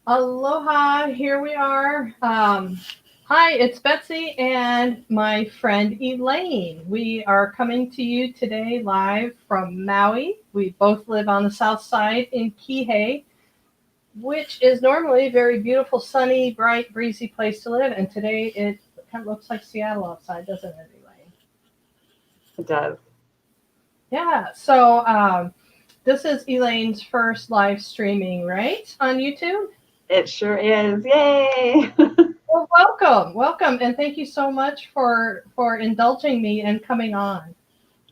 Aloha, here we are. Hi, it's Betsy and my friend Elaine. We are coming to you today live from Maui. We both live on the south side in Kihei, which is normally a very beautiful, sunny, bright, breezy place to live. And today it kind of looks like Seattle outside, doesn't it, Elaine? It does. Yeah, so this is Elaine's first live streaming, right, on YouTube? It sure is. Yay! Well, welcome, welcome, and thank you so much for indulging me and coming on.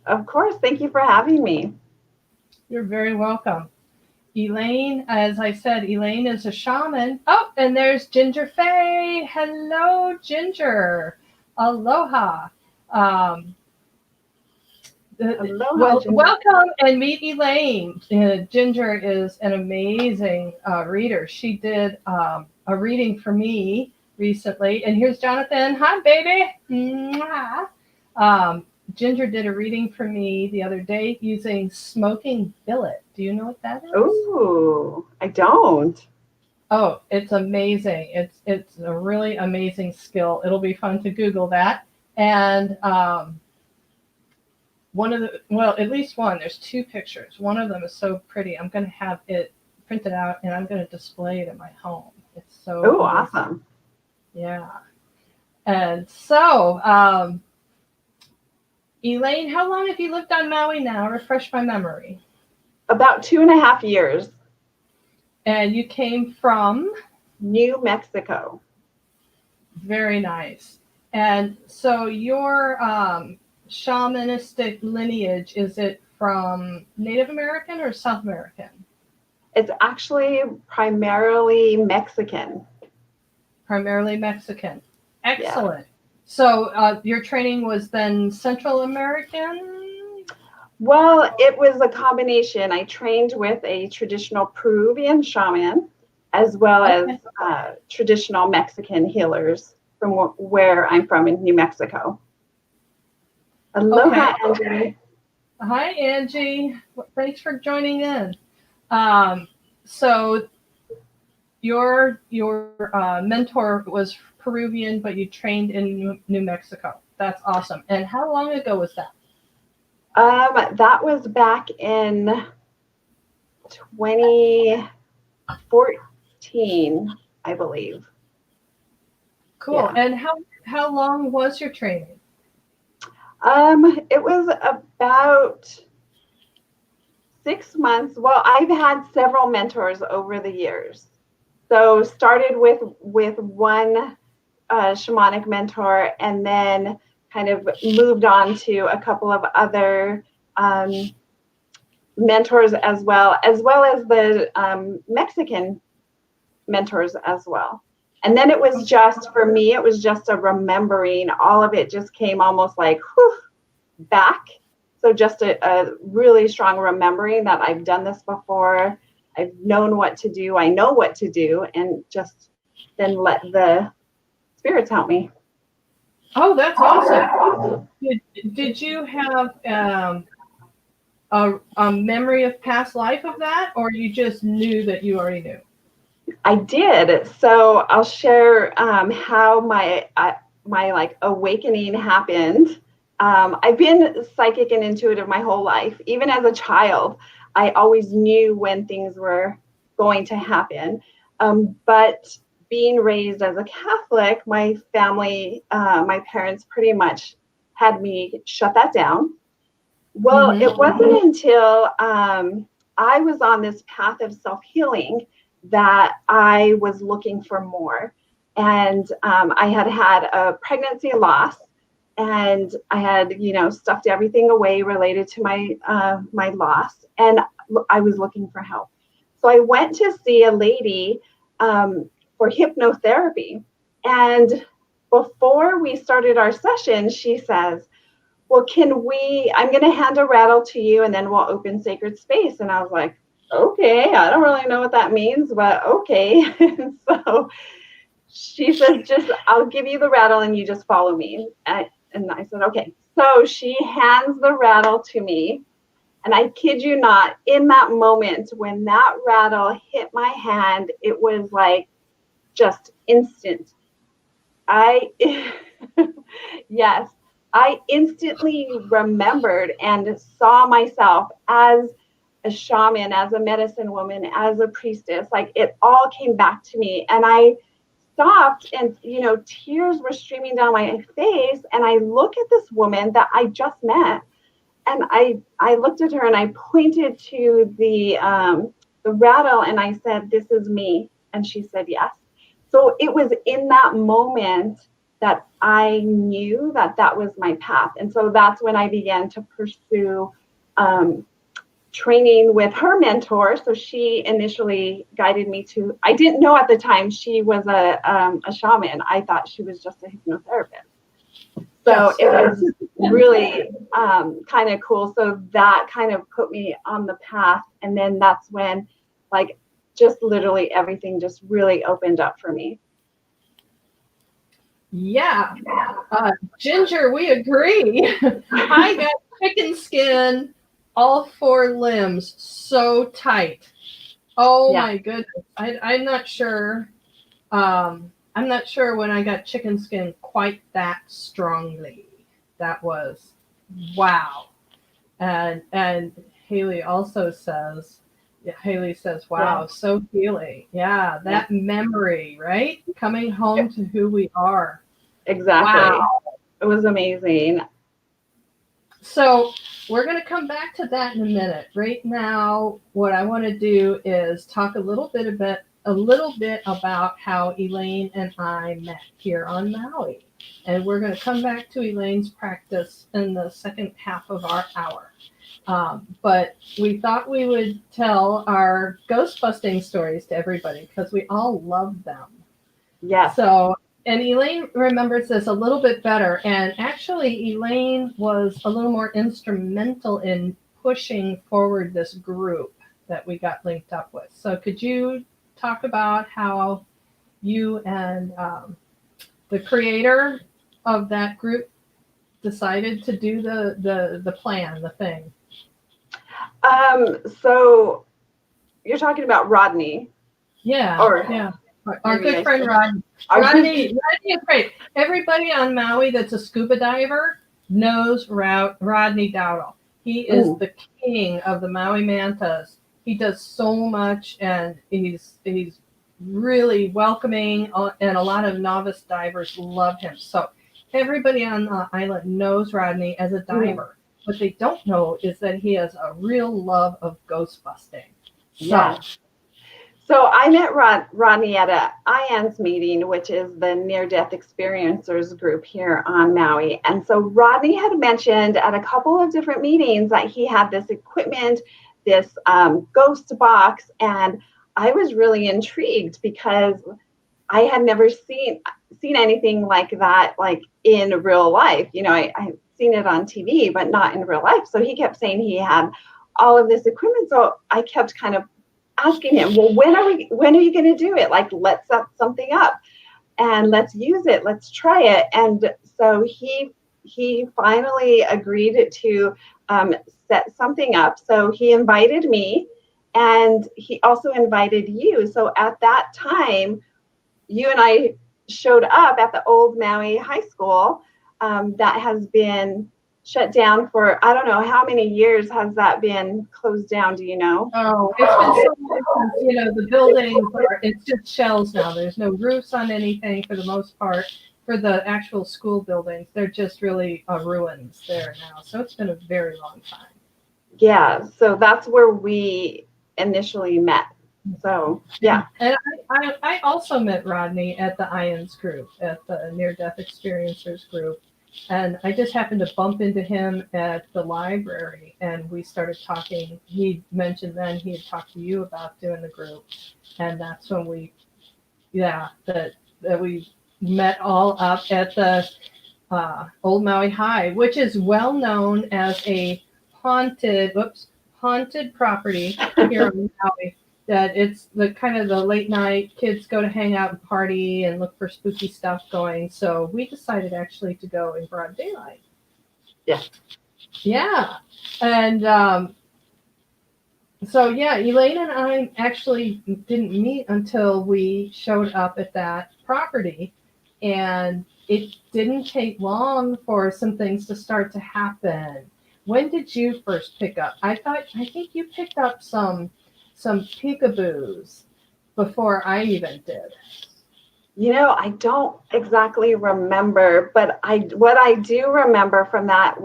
Of course. Thank you for having me. You're very welcome. Elaine, as I said, Elaine is a shaman. Oh, and there's Ginger Faye. Hello, Ginger. Aloha. Um, Aloha, well, Ginger. welcome and meet Elaine. Ginger is an amazing reader. She did a reading for me recently. And here's Jonathan. Hi, baby. Mwah. Um, Ginger did a reading for me the other day using smoking billet. Do you know what that is? Ooh, I don't. Oh, it's amazing. It's a really amazing skill. It'll be fun to Google that. And one of the well, at least one. There's two pictures. One of them is so pretty. I'm going to have it printed out and I'm going to display it in my home. It's so Oh, amazing. awesome. Yeah. And so, Elaine, how long have you lived on Maui now? Refresh my memory. About 2.5 years. And you came from New Mexico. very nice. And so your shamanistic lineage, is it from Native American or South American? It's actually primarily Mexican. Primarily Mexican. Yeah. Excellent. So your training was then Central American? Well, it was a combination. I trained with a traditional Peruvian shaman as well as Okay. traditional Mexican healers from where I'm from in New Mexico. Aloha, Okay. Angie. Hi, Angie. Thanks for joining in. Um, so your mentor was Peruvian, but you trained in New Mexico. That's awesome. And how long ago was that? That was back in 2014, I believe. Cool. Yeah. And how long was your training? It was about 6 months. Well, I've had several mentors over the years. So started with one shamanic mentor, and then kind of moved on to a couple of other um, mentors as well as the Mexican mentors as well. And then it was just for me, it was just a remembering. All of it just came almost like whew, back. So just a really strong remembering that I've done this before. I've known what to do. I know what to do, and just then let the spirits help me. Oh, that's awesome. Did, did you have a memory of past life of that, or you just knew that you already knew? I did. So I'll share how my like awakening happened. I've been psychic and intuitive my whole life. Even as a child, I always knew when things were going to happen. But being raised as a Catholic, my family, my parents pretty much had me shut that down. Well, Mm-hmm. it wasn't until I was on this path of self healing that I was looking for more. And I had had a pregnancy loss, and I had, stuffed everything away related to my loss, and I was looking for help. So I went to see a lady for hypnotherapy, and before we started our session, she says, well, I'm going to hand a rattle to you and then we'll open sacred space. And I was like, okay, I don't really know what that means, but okay. And so she says, I'll give you the rattle and you just follow me. And I said, okay. So she hands the rattle to me. And I kid you not, in that moment when that rattle hit my hand, it was like just instant. I, yes, I instantly remembered and saw myself as a shaman, as a medicine woman, as a priestess. Like it all came back to me. And I stopped and, tears were streaming down my face. And I look at this woman that I just met. And I looked at her and I pointed to the rattle and I said, "This is me." And she said, "Yes." So it was in that moment that I knew that that was my path. And so that's when I began to pursue training with her mentor. So she initially guided me to, I didn't know at the time she was a shaman. I thought she was just a hypnotherapist. So it was really kind of cool. So that kind of put me on the path. And then that's when, like, just literally everything just really opened up for me. Yeah. Ginger, we agree. I got chicken skin, all 4 limbs, so tight. Oh my goodness. I'm not sure. I'm not sure when I got chicken skin quite that strongly. That was wow. And Haley also says, Haley says, wow, so healing. Yeah, that memory, right? Coming home to who we are. Exactly. Wow. It was amazing. So we're going to come back to that in a minute. Right now, what I want to do is talk a little bit about how Elaine and I met here on Maui. And we're going to come back to Elaine's practice in the second half of our hour. But we thought we would tell our ghost busting stories to everybody because we all love them. Yes. So, and Elaine remembers this a little bit better. And actually, Elaine was a little more instrumental in pushing forward this group that we got linked up with. So could you talk about how you and the creator of that group decided to do the plan, the thing? So you're talking about Rodney. Yeah. Our good friend Rodney. Rodney is great. Everybody on Maui that's a scuba diver knows Rodney Dowdle. He is the king of the Maui mantas. He does so much, and he's really welcoming, and a lot of novice divers love him. So everybody on the island knows Rodney as a diver. What they don't know is that he has a real love of ghost busting. So I met Rodney at a IANS meeting, which is the near-death experiencers group here on Maui. And so Rodney had mentioned at a couple of different meetings that he had this equipment, this ghost box, and I was really intrigued because I had never seen anything like that, like in real life. I've seen it on TV, but not in real life. So he kept saying he had all of this equipment. So I kept kind of asking him, well, when are you going to do it? Like, let's set something up and let's use it. Let's try it. And so he finally agreed to set something up. So he invited me and he also invited you. So at that time, you and I showed up at the old Maui High School that has been shut down for, I don't know, how many years has that been closed down? Do you know? Oh, it's been so long since, the buildings it's just shells now. There's no roofs on anything for the most part. For the actual school buildings, they're just really ruins there now. So it's been a very long time. Yeah, so that's where we initially met. So, yeah. And I also met Rodney at the IANS group, at the near-death experiencers group. And I just happened to bump into him at the library, and we started talking. He mentioned then he had talked to you about doing the group, and that's when we met all up at the Old Maui High, which is well known as a haunted property here on Maui. That it's the kind of the late night kids go to hang out and party and look for spooky stuff going. So we decided actually to go in broad daylight. Yeah. Yeah. And So yeah, Elaine and I actually didn't meet until we showed up at that property, and it didn't take long for some things to start to happen. When did you first pick up? I think you picked up some peekaboos before I even did. I don't exactly remember, but what I do remember from that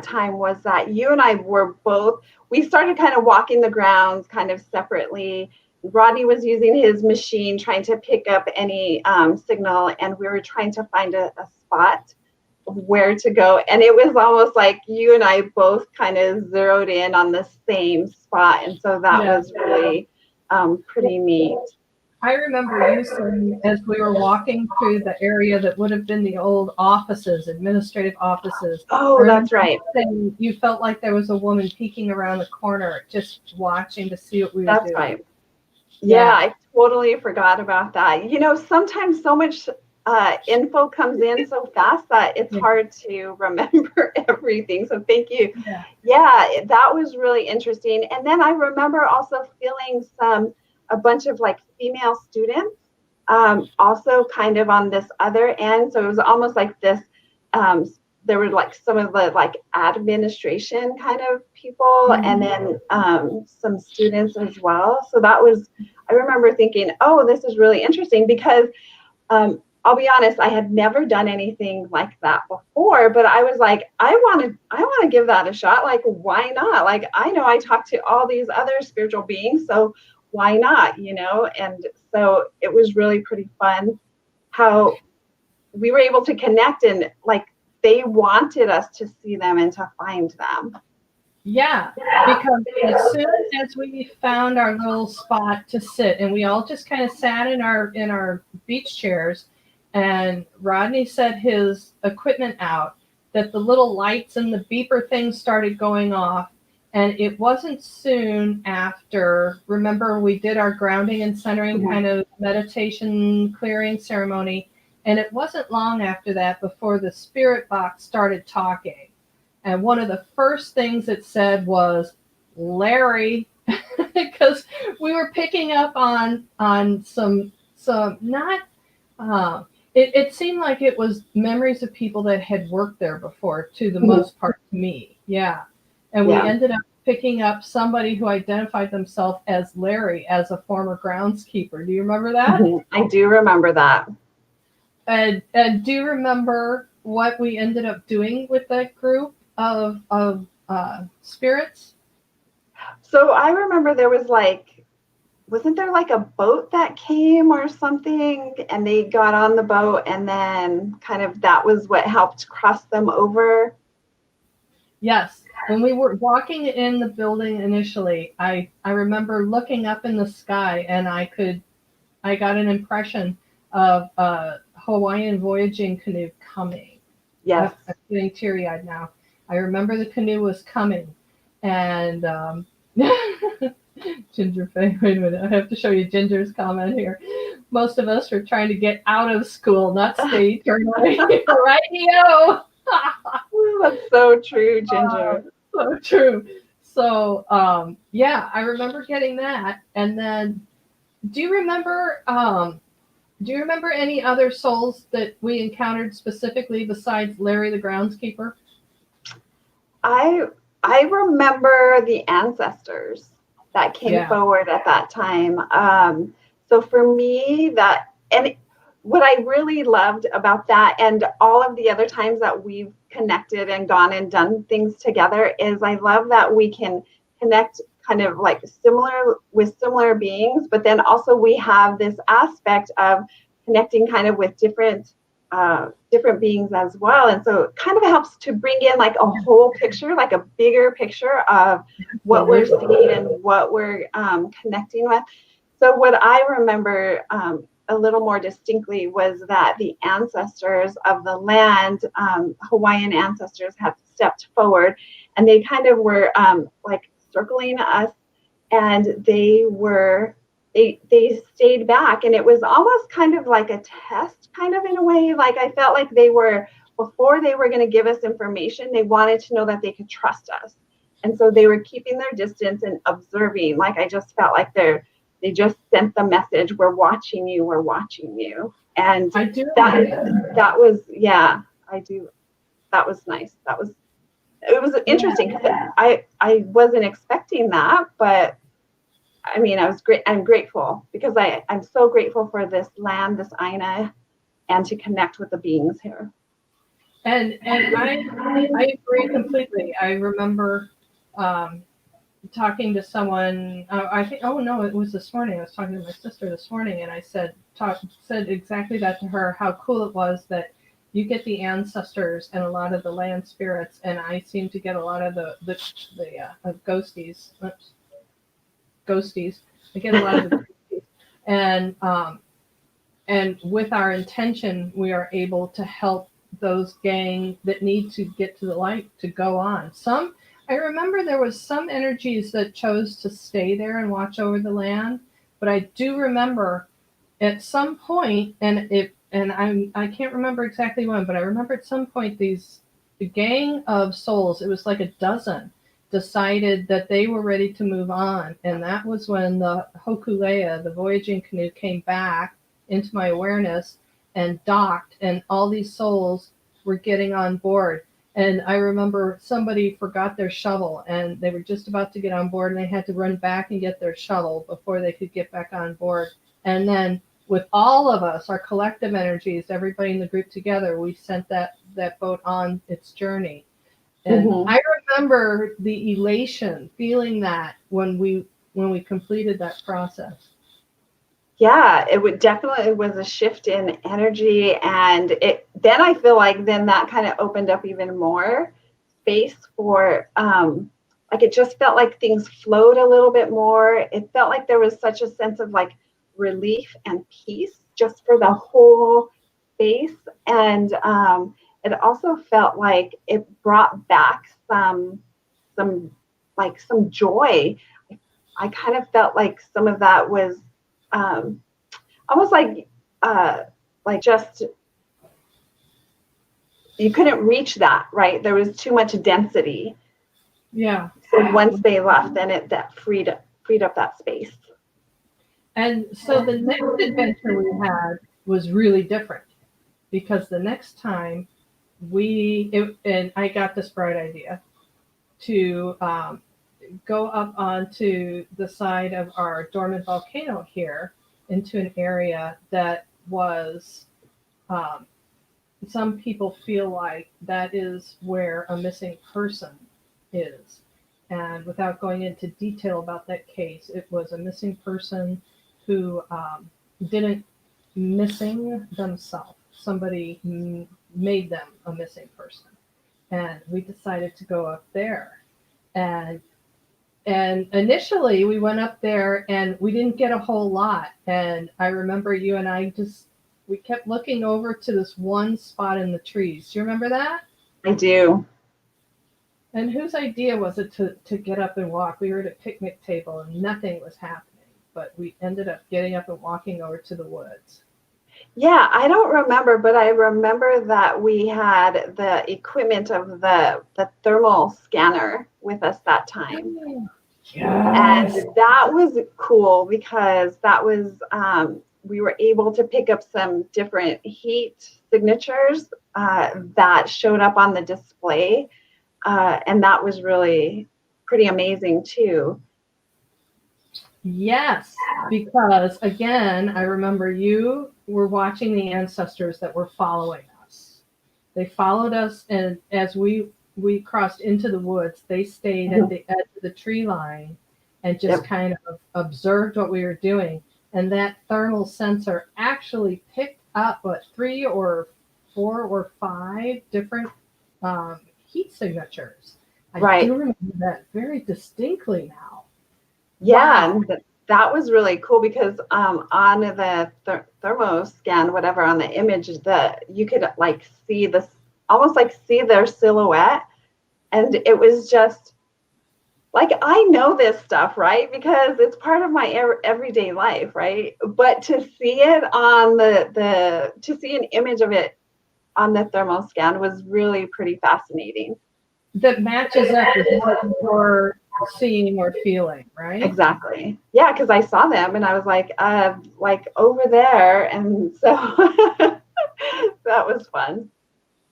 time was that you and I were both, we started kind of walking the grounds kind of separately. Rodney was using his machine trying to pick up any signal, and we were trying to find a spot where to go. And it was almost like you and I both kind of zeroed in on the same spot. And so that Yeah. was really pretty neat. I remember you saying as we were walking through the area that would have been the old offices, administrative offices, I Oh, remember that's right. you saying you felt like there was a woman peeking around the corner, just watching to see what we were That's doing. right. Yeah, Yeah, I totally forgot about that. Sometimes so much info comes in so fast that it's yeah, hard to remember everything. So thank you. yeah. Yeah, that was really interesting. And then I remember also feeling a bunch of like female students also kind of on this other end. So it was almost like this, um, there were like some of the like administration kind of people and then some students as well. So I remember thinking, oh, this is really interesting because I'll be honest, I had never done anything like that before, but I was like, I want to give that a shot. Like, why not? Like, I know I talk to all these other spiritual beings, so why not, And so it was really pretty fun how we were able to connect and like they wanted us to see them and to find them. Yeah, because as soon as we found our little spot to sit, and we all just kind of sat in our beach chairs, and Rodney set his equipment out, that the little lights and the beeper things started going off, and it wasn't soon after. Remember, we did our grounding and centering Mhm. kind of meditation clearing ceremony, and it wasn't long after that before the spirit box started talking. And one of the first things it said was Larry, because we were picking up on some not. It seemed like it was memories of people that had worked there before, to the Mhm. most part, to me. Yeah, and we Yeah. ended up picking up somebody who identified themselves as Larry, as a former groundskeeper. Do you remember that? Mhm. I do remember that. And do you remember what we ended up doing with that group of spirits? So I remember there was like, wasn't there like a boat that came or something? And they got on the boat and then kind of that was what helped cross them over. Yes. When we were walking in the building initially, I remember looking up in the sky, and I got an impression of a Hawaiian voyaging canoe coming. Yes. I'm getting teary eyed now. I remember the canoe was coming, and Ginger Faye, wait a minute, I have to show you Ginger's comment here. Most of us are trying to get out of school, not stay eternally. Right, Neo? That's so true, Ginger. So true. So, yeah, I remember getting that. And then, do you remember? Do you remember any other souls that we encountered specifically besides Larry the groundskeeper? I I remember the ancestors that came Yeah. forward at that time. So for me, and what I really loved about that, and all of the other times that we've connected and gone and done things together, is I love that we can connect kind of like similar beings, but then also we have this aspect of connecting kind of with different beings as well. And so it kind of helps to bring in like a whole picture, like a bigger picture of what we're Absolutely. seeing and what we're connecting with. So what I remember a little more distinctly was that the ancestors of the land, Hawaiian ancestors, have stepped forward, and they kind of were like circling us, and they stayed back, and it was almost kind of like a test, kind of in a way. Like I felt like before they were going to give us information, they wanted to know that they could trust us. And so they were keeping their distance and observing. Like I just felt like they just sent the message, we're watching you, we're watching you. And I do. that was, yeah, I do. That was nice. It was interesting because I wasn't expecting that, but I mean, I'm grateful because I'm so grateful for this land, this Aina, and to connect with the beings here. And I agree completely. I remember talking to someone. I think, oh no, it was this morning. I was talking to my sister this morning, and I said exactly that to her. How cool it was that you get the ancestors and a lot of the land spirits, and I seem to get a lot of the ghosties. Oops, ghosties. I get a lot of the ghosties, and with our intention, we are able to help those gang that need to get to the light to go on. I remember there was some energies that chose to stay there and watch over the land, but I do remember at some point, I can't remember exactly when, but I remember at some point the gang of souls, it was like a dozen, decided that they were ready to move on, and that was when the Hokulea, the voyaging canoe, came back into my awareness and docked, and all these souls were getting on board. And I remember somebody forgot their shovel, and they were just about to get on board, and they had to run back and get their shovel before they could get back on board. And then with all of us, our collective energies, everybody in the group together, we sent that boat on its journey. And I remember the elation, feeling that when we completed that process. Yeah, definitely was a shift in energy, and then I feel like then that kind of opened up even more space for like it just felt like things flowed a little bit more. It felt like there was such a sense of like relief and peace just for the whole space, and it also felt like it brought back some joy. I kind of felt like some of that was almost like just you couldn't reach that, right? There was too much density. Yeah. So once they left, then that freed up that space. And so the next adventure we had was really different, because the next time and I got this bright idea to go up onto the side of our dormant volcano here into an area that was, some people feel like that is where a missing person is. And without going into detail about that case, it was a missing person who didn't missing themselves. Somebody made them a missing person. And we decided to go up there. And initially we went up there and we didn't get a whole lot. And I remember you and I we kept looking over to this one spot in the trees. Do you remember that? I do. And whose idea was it to get up and walk? We were at a picnic table and nothing was happening, but we ended up getting up and walking over to the woods. Yeah, I don't remember, but I remember that we had the equipment of the thermal scanner with us that time. Yes. And that was cool because that was we were able to pick up some different heat signatures that showed up on the display, and that was really pretty amazing too. Yes, because again, I remember you were watching the ancestors that were following us. They followed us, and as we crossed into the woods, they stayed at the edge of the tree line and just kind of observed what we were doing. And that thermal sensor actually picked up 3 or 4 or 5 different heat signatures. I do remember that very distinctly now. Yeah, wow. That was really cool because on the thermo scan, whatever, on the image, you could like see this, almost like see their silhouette, and it was just like, I know this stuff, right? Because it's part of my everyday life, right? But to see it on to see an image of it on the thermal scan was really pretty fascinating. that matches up with what you're seeing or feeling, right? Exactly. Yeah, because I saw them and I was like over there, and so that was fun.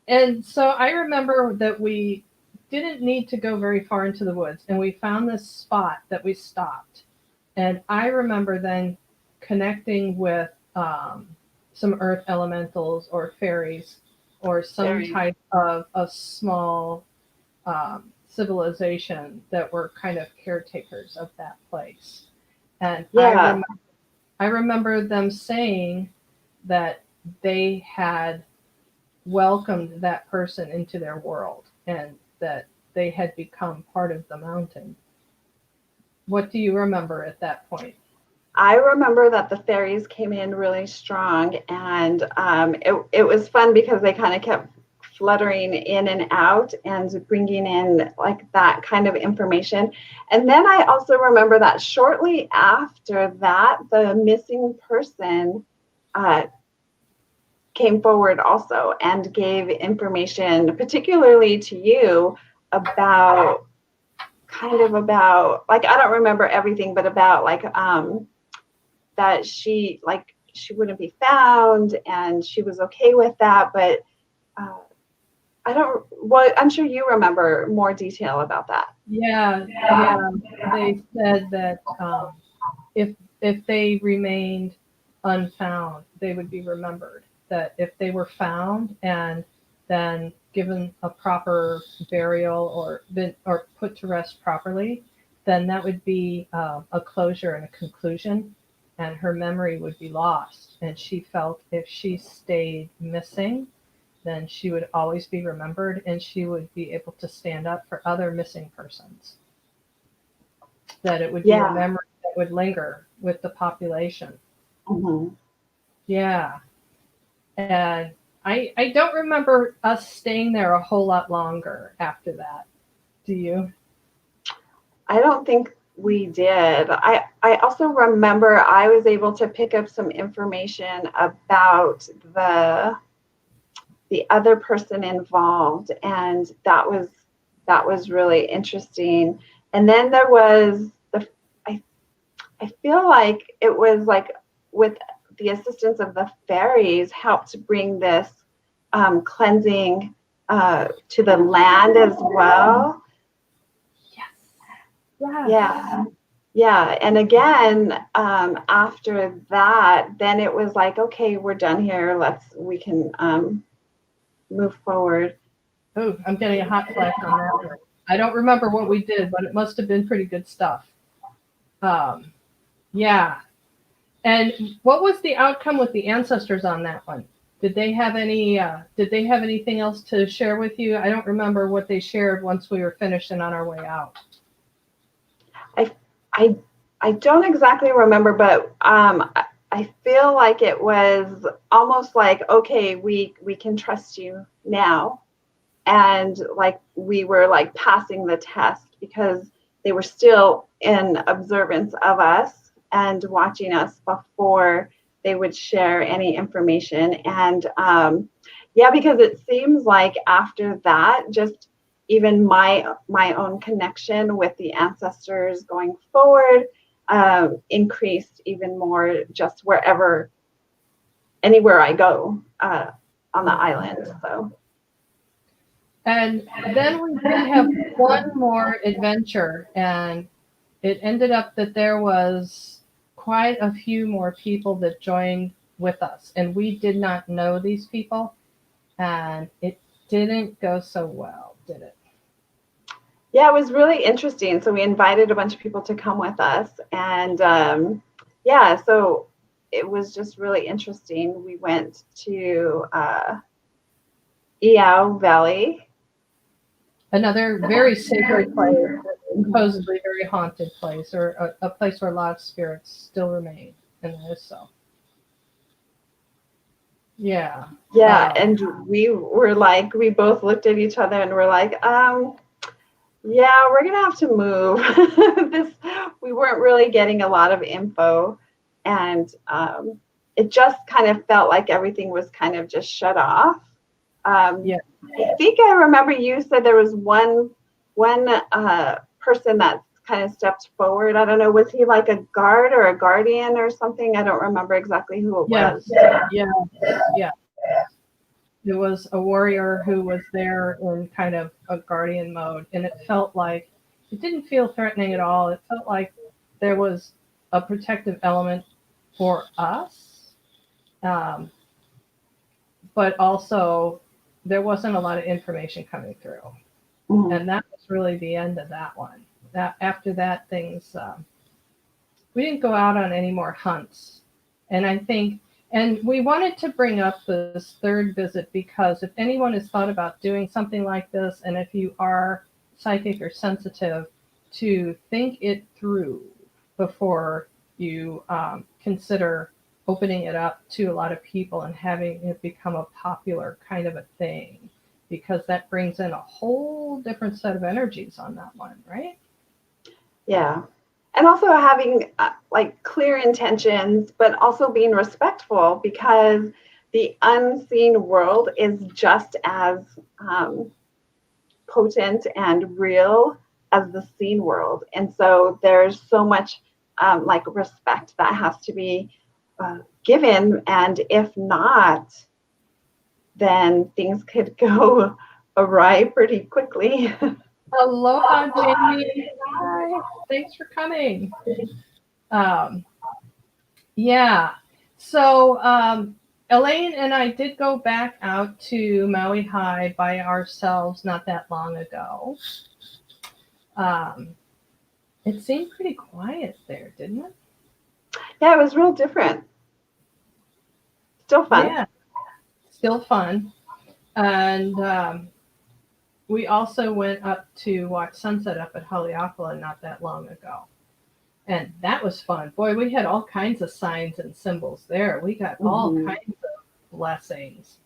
And so I remember that we didn't need to go very far into the woods, and we found this spot that we stopped. And I remember then connecting with some earth elementals or fairies or some Very. type of small civilization that were kind of caretakers of that place. And Yeah. I remember them saying that they had welcomed that person into their world and that they had become part of the mountain. What do you remember at that point? I remember that the fairies came in really strong, and it was fun because they kind of kept fluttering in and out and bringing in like that kind of information. And then I also remember that shortly after that, the missing person uh, came forward also and gave information, particularly to you, about about like, I don't remember everything, but about like that she wouldn't be found and she was okay with that. But uh, I don't, well, I'm sure you remember more detail about that. Yeah, yeah. They said that if they remained unfound, they would be remembered. That if they were found and then given a proper burial or put to rest properly, then that would be a closure and a conclusion, and her memory would be lost. And she felt if she stayed missing, then she would always be remembered, and she would be able to stand up for other missing persons. That it would be a Yeah. memory that would linger with the population. Hmm. Yeah. And I don't remember us staying there a whole lot longer after that. Do you? I don't think we did. I also remember I was able to pick up some information about the other person involved, and that was really interesting. And then there was I I feel like it was like with the assistance of the fairies helped bring this cleansing to the land as well. Yes. Yes. Yeah. Yeah. And again, after that, then it was like, okay, we're done here. We can move forward. Oh, I'm getting a hot flash on that one. I don't remember what we did, but it must have been pretty good stuff. Um, yeah. And what was the outcome with the ancestors on that one? Did they have any? Did they have anything else to share with you? I don't remember what they shared once we were finished and on our way out. I, I, I don't exactly remember, but I feel like it was almost like, okay, we can trust you now. And like we were like passing the test because they were still in observance of us and watching us before they would share any information. And yeah, because it seems like after that, just even my own connection with the ancestors going forward increased even more, just wherever, anywhere I go on the island. So And then we did have one more adventure, and it ended up that there was quite a few more people that joined with us, and we did not know these people, and it didn't go so well, did it? yeah, it was really interesting. So we invited a bunch of people to come with us, and yeah, so it was just really interesting. We went to Eau Valley. Another very sacred place, supposedly very haunted place, or a place where a lot of spirits still remain, and that is so. Yeah. Yeah, and we were like, we both looked at each other and were like, yeah, we're gonna have to move. This, we weren't really getting a lot of info, and it just kind of felt like everything was kind of just shut off. Yeah. I think I remember you said there was one person that kind of stepped forward. I don't know, was he like a guard or a guardian or something? I don't remember exactly who it was. Yes. Yeah. Yeah. It was a warrior who was there in kind of a guardian mode, and it didn't feel threatening at all. It felt like there was a protective element for us, um, but also there wasn't a lot of information coming through, Mhm. and that was really the end of that one. That after that, things we didn't go out on any more hunts, and I think. And we wanted to bring up this third visit because if anyone has thought about doing something like this, and if you are psychic or sensitive, to think it through before you consider opening it up to a lot of people and having it become a popular kind of a thing, because that brings in a whole different set of energies on that one, right? Yeah. And also having like clear intentions, but also being respectful, because the unseen world is just as potent and real as the seen world. And so there's so much like respect that has to be given. And if not, then things could go awry pretty quickly. Aloha, Jamie. Hi. Thanks for coming. Um, yeah. So Elaine and I did go back out to Maui High by ourselves not that long ago. Um, it seemed pretty quiet there, didn't it? Yeah, it was real different. Still fun. Yeah, still fun. And we also went up to watch sunset up at Haleakala not that long ago. And that was fun. Boy, we had all kinds of signs and symbols there. We got all Mhm. kinds of blessings.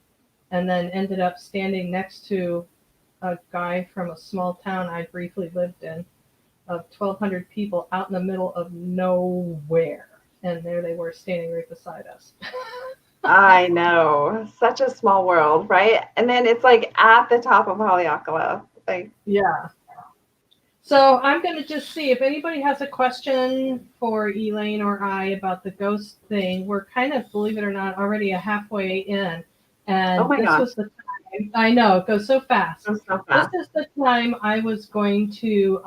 And then ended up standing next to a guy from a small town I briefly lived in of 1,200 people out in the middle of nowhere. And there they were standing right beside us. I know. Such a small world, right? And then it's like at the top of Haleakala. Like, Yeah. So I'm going to just see if anybody has a question for Elaine or I about the ghost thing. We're kind of, believe it or not, already a halfway in. oh And my this gosh, was the time, I know, it goes so fast. goes so This fast. is the time I was going to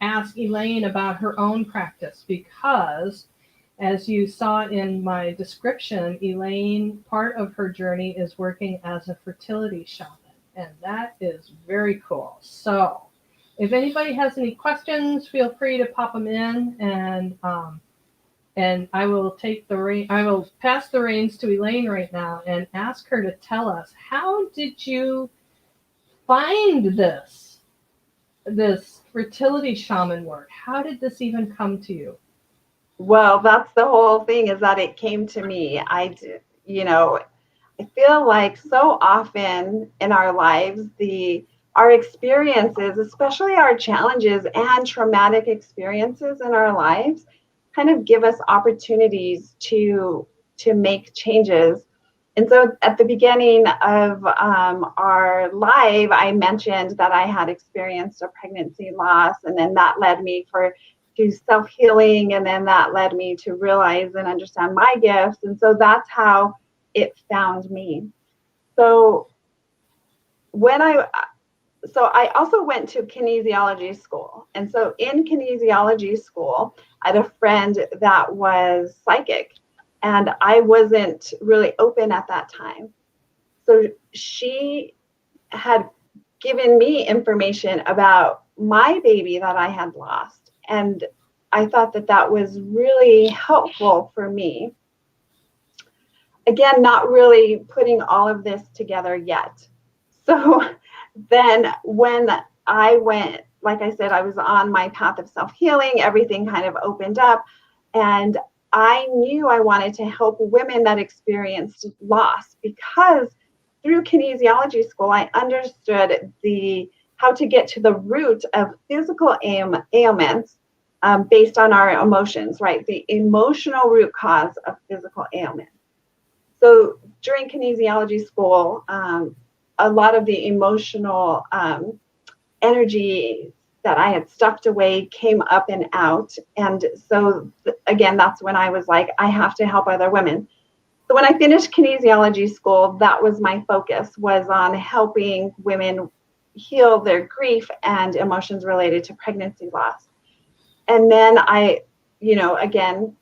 ask Elaine about her own practice because, as you saw in my description, Elaine, part of her journey is working as a fertility shaman, and that is very cool. So, if anybody has any questions, feel free to pop them in, and I will take I will pass the reins to Elaine right now and ask her to tell us, how did you find this fertility shaman work? How did this even come to you? Well, that's the whole thing, is that it came to me. You know, I feel like so often in our lives, our experiences, especially our challenges and traumatic experiences in our lives, kind of give us opportunities to make changes. And so at the beginning of our live, I mentioned that I had experienced a pregnancy loss, and then that led me to self-healing, and then that led me to realize and understand my gifts. And so that's how it found me. So when I also went to kinesiology school. And so in kinesiology school, I had a friend that was psychic, and I wasn't really open at that time. So she had given me information about my baby that I had lost. And I thought that that was really helpful for me. Again, not really putting all of this together yet. So then when I went, like I said, I was on my path of self-healing, everything kind of opened up, and I knew I wanted to help women that experienced loss, because through kinesiology school, I understood how to get to the root of physical ailments based on our emotions, right? The emotional root cause of physical ailments. So during kinesiology school, a lot of the emotional energy that I had stuffed away came up and out. And so again, that's when I was like, I have to help other women. So when I finished kinesiology school, that was my focus, was on helping women heal their grief and emotions related to pregnancy loss. And then again,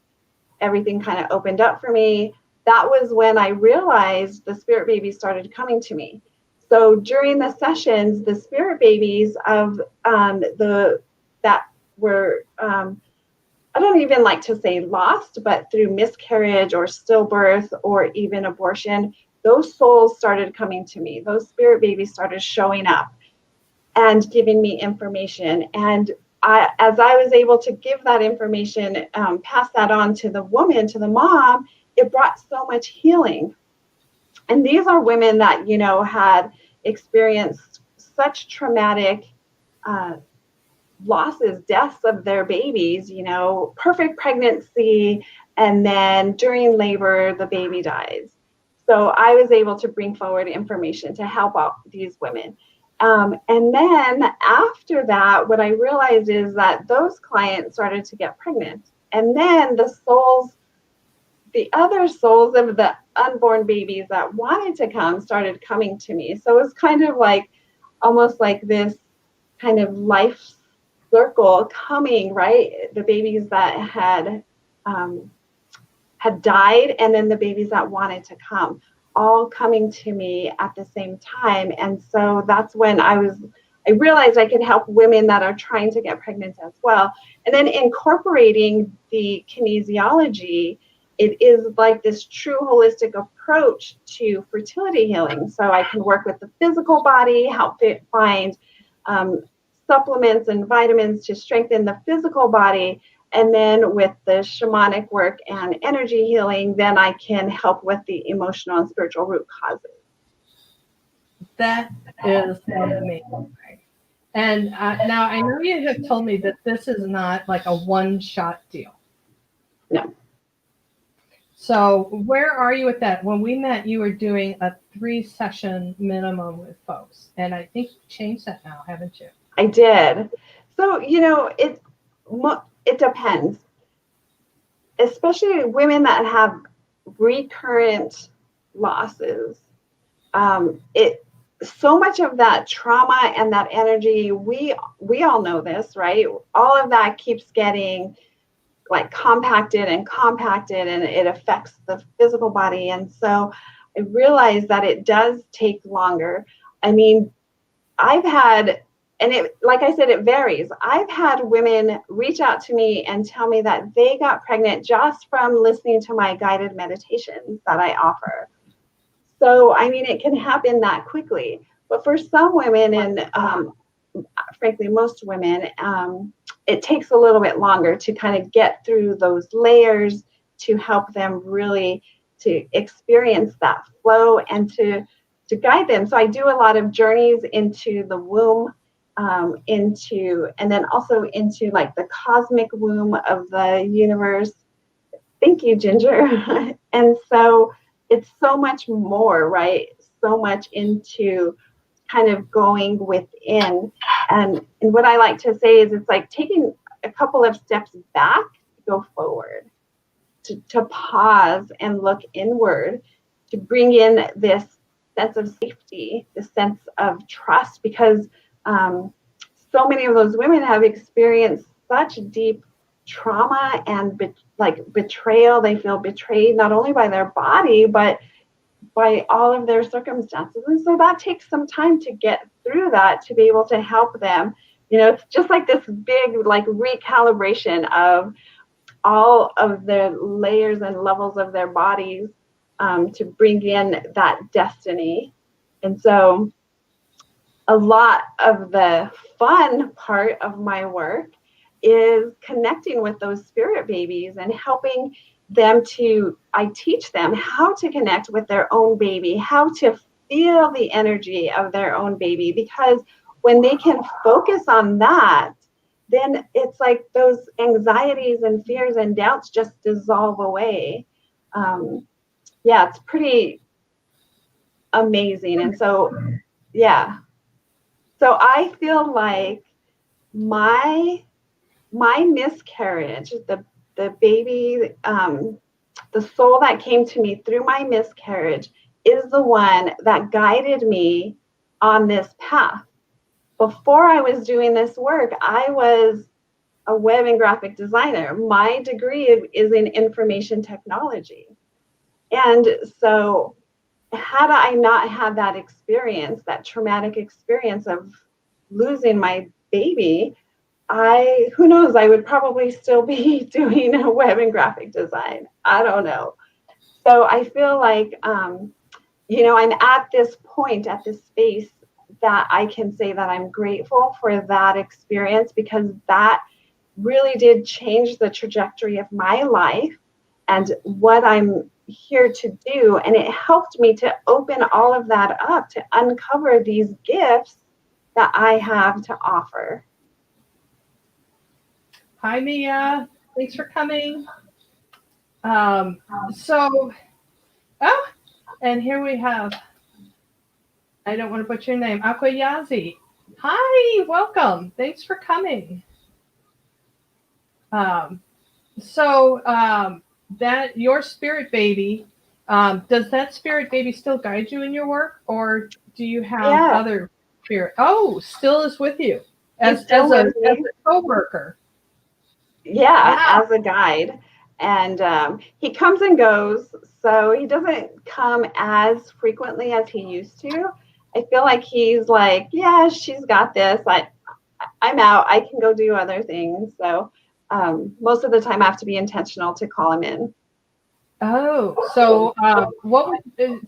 everything kind of opened up for me. That was when I realized the spirit babies started coming to me. So during the sessions, the spirit babies of that were I don't even like to say lost, but through miscarriage or stillbirth or even abortion, those souls started coming to me. Those spirit babies started showing up and giving me information. And as I was able to give that information, pass that on to the woman, to the mom, it brought so much healing. And these are women that, had experienced such traumatic losses, deaths of their babies, perfect pregnancy, and then during labor, the baby dies. So I was able to bring forward information to help out these women. And then after that, what I realized is that those clients started to get pregnant. And then the other souls of the unborn babies that wanted to come started coming to me. So it was kind of like, almost like this kind of life circle coming, right? The babies that had died, and then the babies that wanted to come, all coming to me at the same time. And so that's when I realized I could help women that are trying to get pregnant as well. And then incorporating the kinesiology, it is like this true holistic approach to fertility healing. So I can work with the physical body, help it find supplements and vitamins to strengthen the physical body. And then with the shamanic work and energy healing, then I can help with the emotional and spiritual root causes. That is amazing. And now I know you have told me that this is not like a one-shot deal. No. So where are you with that? When we met, you were doing a 3-session minimum with folks. And I think you changed that now, haven't you? I did. So, it depends. Especially women that have recurrent losses. So much of that trauma and that energy, we all know this, right? All of that keeps getting like compacted, and it affects the physical body. And so I realized that it does take longer. I mean, I've had, and it, like I said, it varies. I've had women reach out to me and tell me that they got pregnant just from listening to my guided meditations that I offer. So, I mean, it can happen that quickly. But for some women, and frankly, most women, it takes a little bit longer to kind of get through those layers to help them really to experience that flow and to guide them. So I do a lot of journeys into the womb, and then also into like the cosmic womb of the universe. Thank you, Ginger. And so it's so much more, right? So much into kind of going within. And what I like to say is it's like taking a couple of steps back to go forward, to pause and look inward, to bring in this sense of safety, this sense of trust, because so many of those women have experienced such deep trauma and betrayal. They feel betrayed not only by their body, but by all of their circumstances. And so that takes some time to get through that, to be able to help them. It's just like this big like recalibration of all of the layers and levels of their bodies, to bring in that destiny. And so a lot of the fun part of my work is connecting with those spirit babies and helping them I teach them how to connect with their own baby, how to feel the energy of their own baby, because when they can focus on that, then it's like those anxieties and fears and doubts just dissolve away. yeah, it's pretty amazing. And so, yeah. So I feel like my miscarriage, the baby, the soul that came to me through my miscarriage is the one that guided me on this path. Before I was doing this work, I was a web and graphic designer. My degree is in information technology. And so, had I not had that experience, that traumatic experience of losing my baby, who knows, I would probably still be doing a web and graphic design. I don't know. So I feel like, I'm at this point, at this space that I can say that I'm grateful for that experience, because that really did change the trajectory of my life and what I'm here to do. And it helped me to open all of that up, to uncover these gifts that I have to offer. Hi, Mia. Thanks for coming. Um, so, oh, and here we have, I don't want to butcher your name, Akwayazi. Hi, welcome. Thanks for coming. Um, so, that your spirit baby, does that spirit baby still guide you in your work, or do you have Yeah, other spirit? Oh, still is with you he's as still with as me. a coworker. Yeah, Wow. as a guide. And he comes and goes, so he doesn't come as frequently as he used to. I feel like he's like, yeah, she's got this. I'm out. I can go do other things. So most of the time I have to be intentional to call him in. Oh, so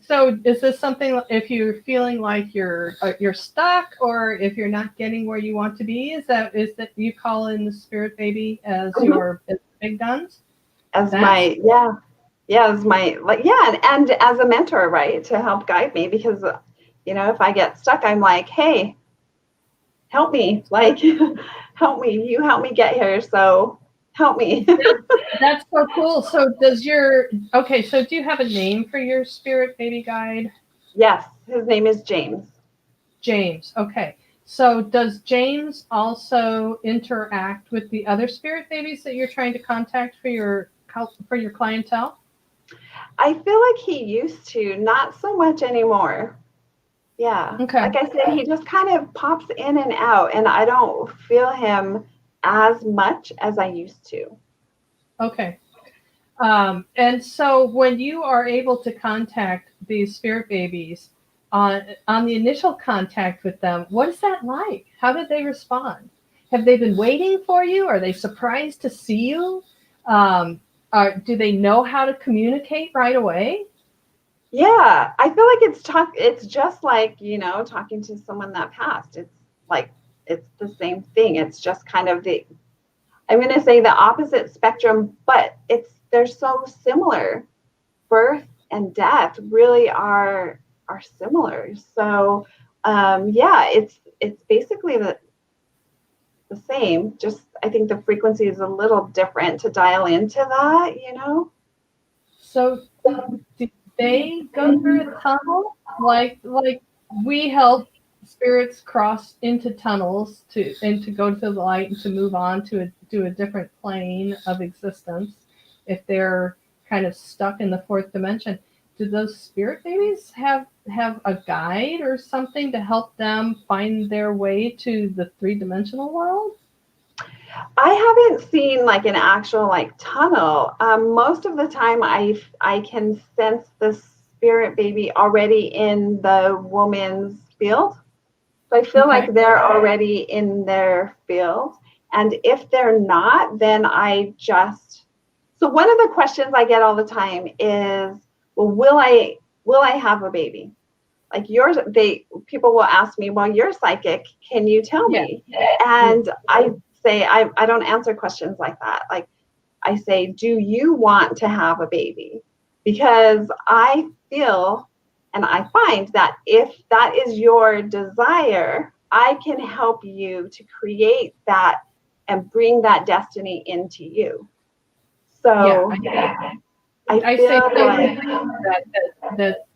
so is this something if you're feeling like you're stuck, or if you're not getting where you want to be, is that you call in the spirit baby as Mhm. your as big guns? As That's my, yeah, as my, like, yeah, and as a mentor, right, to help guide me, because, if I get stuck, I'm like, hey, help me, like, help me, you help me get here, so help me. that's so cool. So does your okay, so do you have a name for your spirit baby guide? Yes, his name is James. James. Okay. So does James also interact with the other spirit babies that you're trying to contact for your clientele? I feel like he used to, not so much anymore. Yeah, Okay. like I said, he just kind of pops in and out, and I don't feel him as much as I used to. Okay. And so when you are able to contact these spirit babies on the initial contact with them, what is that like? How did they respond? Have they been waiting for you? Are they surprised to see you? Um, do they know how to communicate right away? Yeah, I feel like it's just like, talking to someone that passed. It's like it's the same thing. It's just kind of I'm going to say the opposite spectrum, but they're so similar. Birth and death really are similar. So, yeah, it's basically the same. Just I think the frequency is a little different to dial into that. So did they go through a tunnel like we help spirits cross into tunnels to go to the light and to move on to a different plane of existence if they're kind of stuck in the fourth dimension? Do those spirit babies have a guide or something to help them find their way to the three-dimensional world? I haven't seen like an actual like tunnel. Most of the time, I can sense the spirit baby already in the woman's field. So I feel Okay. like they're already in their field. And if they're not, then so one of the questions I get all the time is, well, will I have a baby? Like people will ask me, well, you're psychic, can you tell Yeah. me? Yeah. And I say, I don't answer questions like that. Like I say, do you want to have a baby? Because I feel and I find that if that is your desire, I can help you to create that and bring that destiny into you. Yeah. So I say feel like, that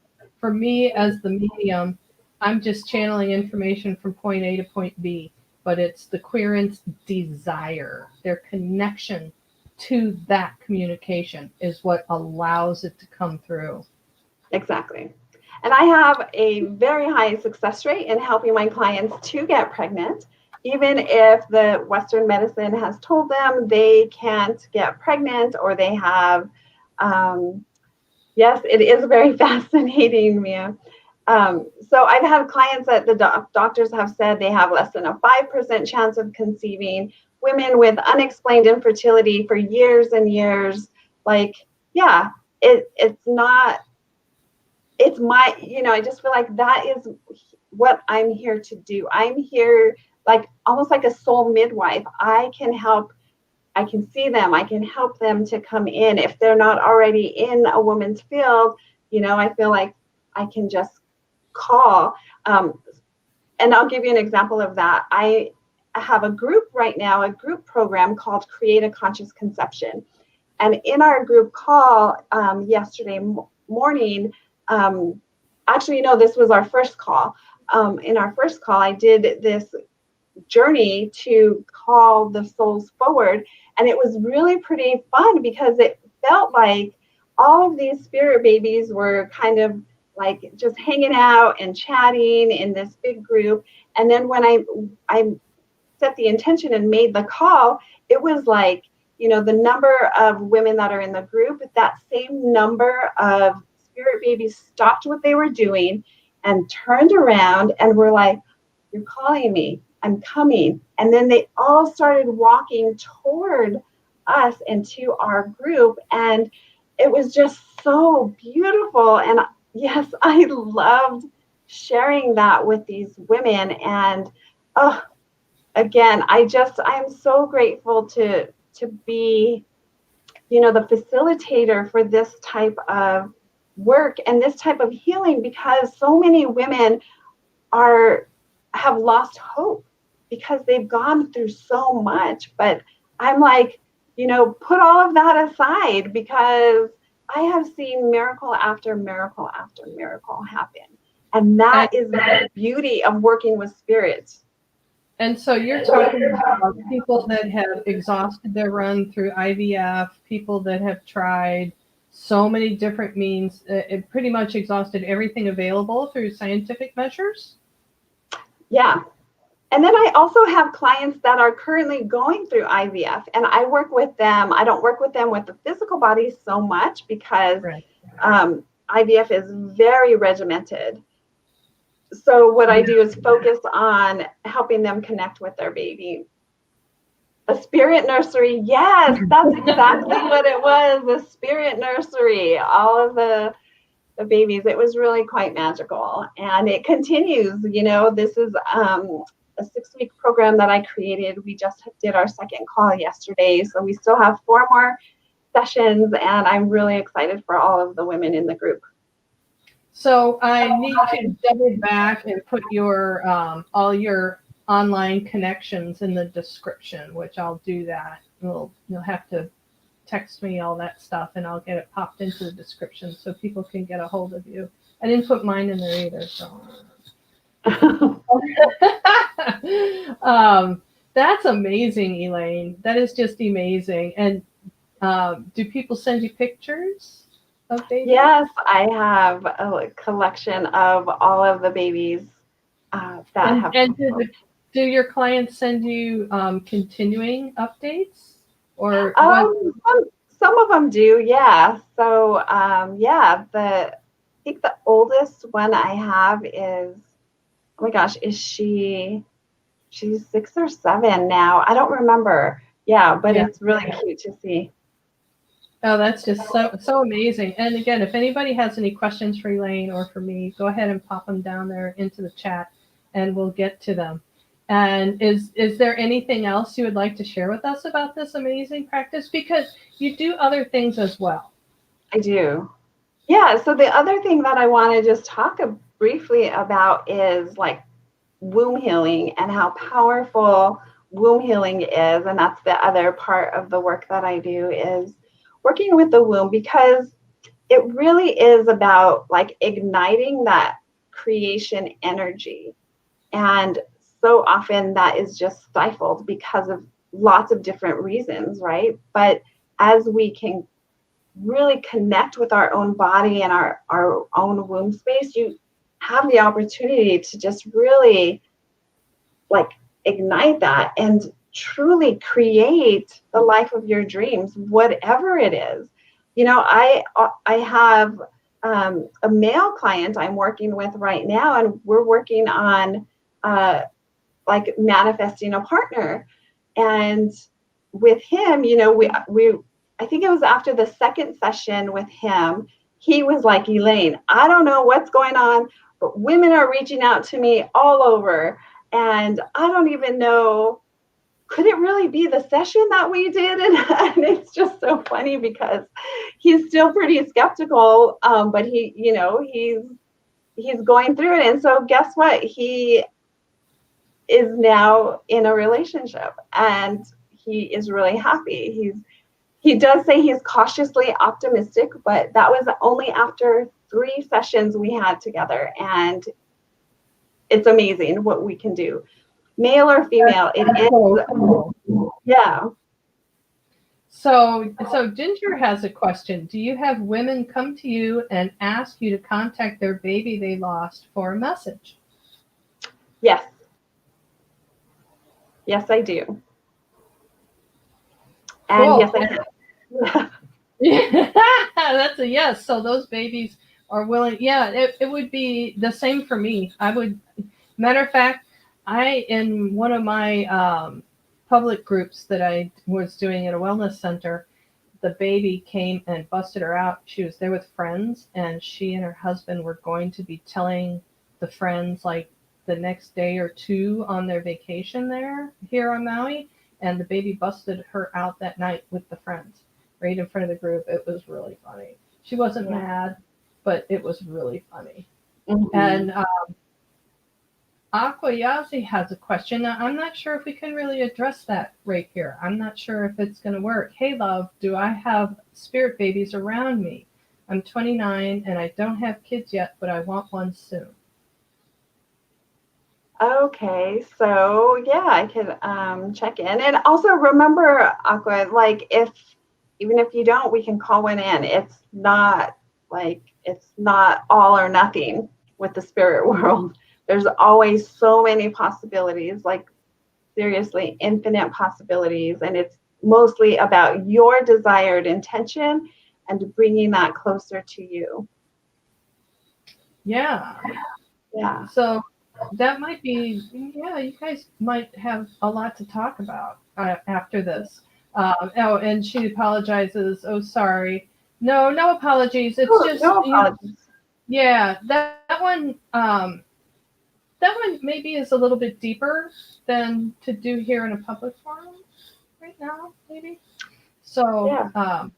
for me as the medium, I'm just channeling information from point A to point B, but it's the querent's desire, their connection to that communication is what allows it to come through. exactly. And I have a very high success rate in helping my clients to get pregnant, even if the Western medicine has told them they can't get pregnant or they have, yes, it is very fascinating, Mia. So I've had clients that the doctors have said they have less than a 5% chance of conceiving, women with unexplained infertility for years and years. Like, yeah, it's not, it's my, I just feel like that is what I'm here to do. I'm here like almost like a soul midwife. I can help, I can see them, I can help them to come in. If they're not already in a woman's field, I feel like I can just call. And I'll give you an example of that. I have a group right now, a group program called Create a Conscious Conception. And in our group call yesterday morning, actually, no, this was our first call. In our first call, I did this journey to call the souls forward. And it was really pretty fun because it felt like all of these spirit babies were kind of like just hanging out and chatting in this big group. And then when I set the intention and made the call, it was like, the number of women that are in the group, that same number of spirit babies stopped what they were doing and turned around and were like, "You're calling me, I'm coming." And then they all started walking toward us and to our group. And it was just so beautiful. And yes, I loved sharing that with these women. And again, I'm so grateful to be, the facilitator for this type of work and this type of healing, because so many women have lost hope because they've gone through so much. But I'm like, put all of that aside, because I have seen miracle after miracle after miracle happen. And that is the beauty of working with spirits. And so you're talking about people that have exhausted their run through IVF, people that have tried so many different means, it pretty much exhausted everything available through scientific measures? Yeah. And then I also have clients that are currently going through IVF, and I work with them. I don't work with them with the physical body so much because Right. IVF is very regimented. So what I do is focus on helping them connect with their baby. A spirit nursery. Yes, that's exactly what it was. A spirit nursery. All of the babies. It was really quite magical. And it continues. This is a 6-week program that I created. We just did our second call yesterday. So we still have 4 more sessions, and I'm really excited for all of the women in the group. So I need to double back and put your all your online connections in the description, which I'll do that. You'll have to text me all that stuff, and I'll get it popped into the description so people can get a hold of you. I didn't put mine in there either, so. That's amazing, Elaine. That is just amazing. And do people send you pictures of babies? Yes, I have a collection of all of the babies that have. And do your clients send you continuing updates, or some of them do, yeah. So yeah, I think the oldest one I have is, oh my gosh, she's 6 or 7 now. I don't remember. Yeah, but It's really cute to see. Oh, that's just so amazing. And again, if anybody has any questions for Elaine or for me, go ahead and pop them down there into the chat, and we'll get to them. And is there anything else you would like to share with us about this amazing practice? Because you do other things as well. I do. Yeah, so the other thing that I want to just talk briefly about is like womb healing and how powerful womb healing is. And that's the other part of the work that I do, is working with the womb, because it really is about like igniting that creation energy. And so often that is just stifled because of lots of different reasons, right? But as we can really connect with our own body and our own womb space, you have the opportunity to just really like ignite that and truly create the life of your dreams, whatever it is. You know, I have a male client I'm working with right now, and we're working on like manifesting a partner. And with him, you know, we I think it was after the second session with him, he was like, Elaine, I don't know what's going on, but women are reaching out to me all over. And I don't even know, could it really be the session that we did? And it's just so funny because he's still pretty skeptical, but he, you know, he's going through it. And so guess what? He is now in a relationship and he is really happy. He does say he's cautiously optimistic, but that was only after 3 sessions we had together, and it's amazing what we can do. Male or female, it is. Yeah. So Ginger has a question. Do you have women come to you and ask you to contact their baby they lost for a message? Yes. Yes, I do. And Cool. yes, I have. Yeah, that's a yes. So those babies are willing. Yeah, it would be the same for me. I would, matter of fact, in one of my public groups that I was doing at a wellness center, the baby came and busted her out. She was there with friends, and she and her husband were going to be telling the friends like the next day or two on their vacation here on Maui, and the baby busted her out that night with the friends right in front of the group. It was really funny. She wasn't mad, but it was really funny. Mm-hmm. And Aquayazi has a question. Now, I'm not sure if we can really address that right here. I'm not sure if it's going to work. Hey, love, do I have spirit babies around me? I'm 29 and I don't have kids yet, but I want one soon. Okay, so yeah, I could check in. And also remember, Aqua, like even if you don't, we can call one in. It's not all or nothing with the spirit world. There's always so many possibilities, like seriously, infinite possibilities. And it's mostly about your desired intention and bringing that closer to you. Yeah. Yeah. So that might be, yeah, you guys might have a lot to talk about after this. And she apologizes. Oh, sorry. No apologies. It's just, no apologies. Yeah, that one, that one maybe is a little bit deeper than to do here in a public forum right now, maybe. So, yeah.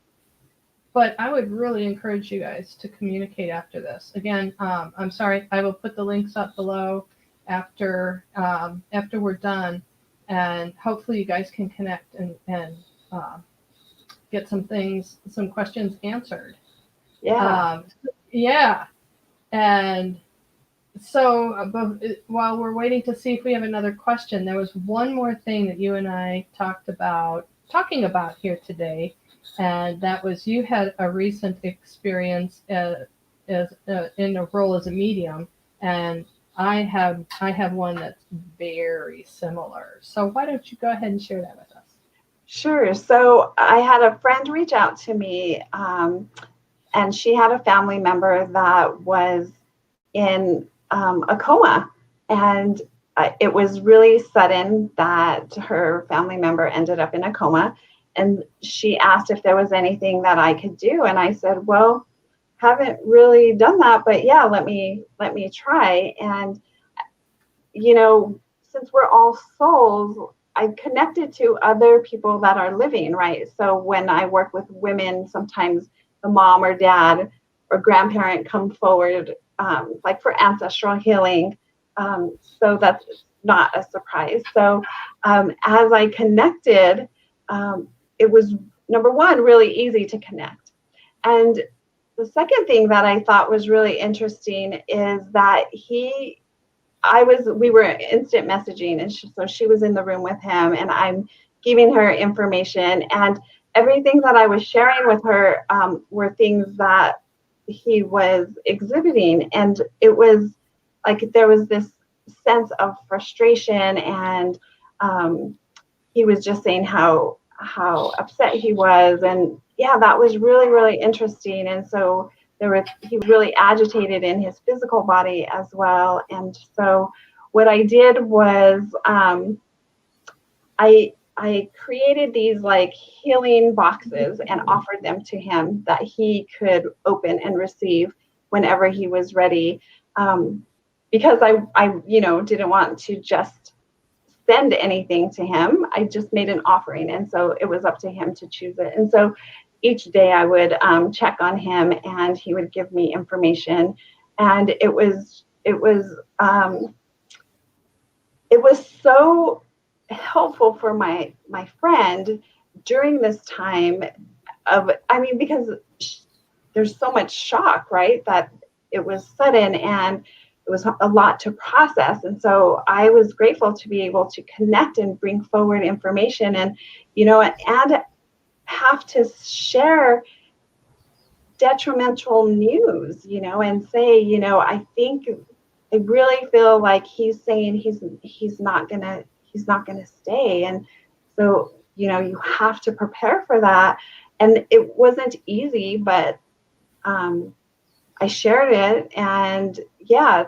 But I would really encourage you guys to communicate after this. Again, I'm sorry, I will put the links up below after we're done, and hopefully you guys can connect and get some questions answered. Yeah. Yeah. And so while we're waiting to see if we have another question, there was one more thing that you and I talking about here today, and that was you had a recent experience as in a role as a medium, and I have one that's very similar. So why don't you go ahead and share that with us? Sure. So I had a friend reach out to me, and she had a family member that was in a coma, and it was really sudden that her family member ended up in a coma, and she asked if there was anything that I could do, and I said, well, haven't really done that, but yeah, let me try. And you know, since we're all souls, I connected to other people that are living, right? So when I work with women, sometimes the mom or dad or grandparent come forward, like for ancestral healing. So that's not a surprise. So as I connected, it was, number one, really easy to connect. And the second thing that I thought was really interesting is that we were instant messaging, and so she was in the room with him, and I'm giving her information, and everything that I was sharing with her were things that he was exhibiting, and it was like there was this sense of frustration, and he was just saying how upset he was, and yeah, that was really, really interesting. And so he was really agitated in his physical body as well. And so what I did was I created these like healing boxes and offered them to him that he could open and receive whenever he was ready, because I didn't want to just send anything to him. I just made an offering, and so it was up to him to choose it. And so each day I would check on him, and he would give me information, and it was so helpful for my friend during this time because there's so much shock, right? That it was sudden and it was a lot to process. And so I was grateful to be able to connect and bring forward information, and and have to share detrimental news, and say, I really feel like he's saying he's not gonna stay. And so, you have to prepare for that. And it wasn't easy, but I shared it, and yeah,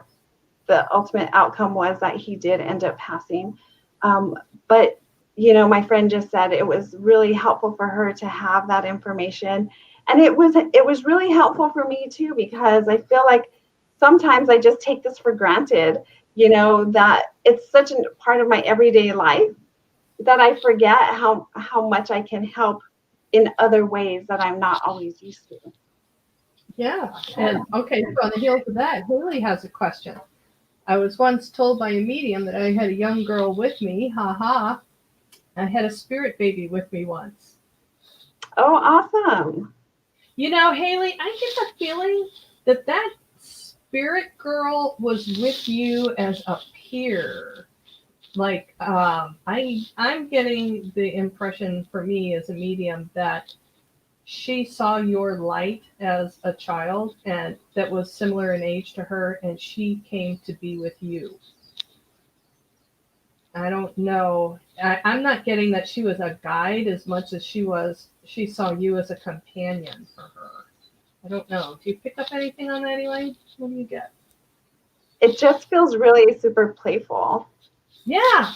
the ultimate outcome was that he did end up passing. But my friend just said it was really helpful for her to have that information, and it was really helpful for me too, because I feel like sometimes I just take this for granted, that it's such a part of my everyday life that I forget how much I can help in other ways that I'm not always used to. Yeah. And okay, so on the heels of that, Haley has a question. I was once told by a medium that I had a young girl with me. Ha ha. I had a spirit baby with me once. Oh, awesome. Haley, I get the feeling that spirit girl was with you as a peer. Like, I'm getting the impression for me as a medium that she saw your light as a child, and that was similar in age to her, and she came to be with you. I don't know. I'm not getting that she was a guide as much as she saw you as a companion for her. I don't know. Do you pick up anything on that, Elaine? What do you get? It just feels really super playful. Yeah.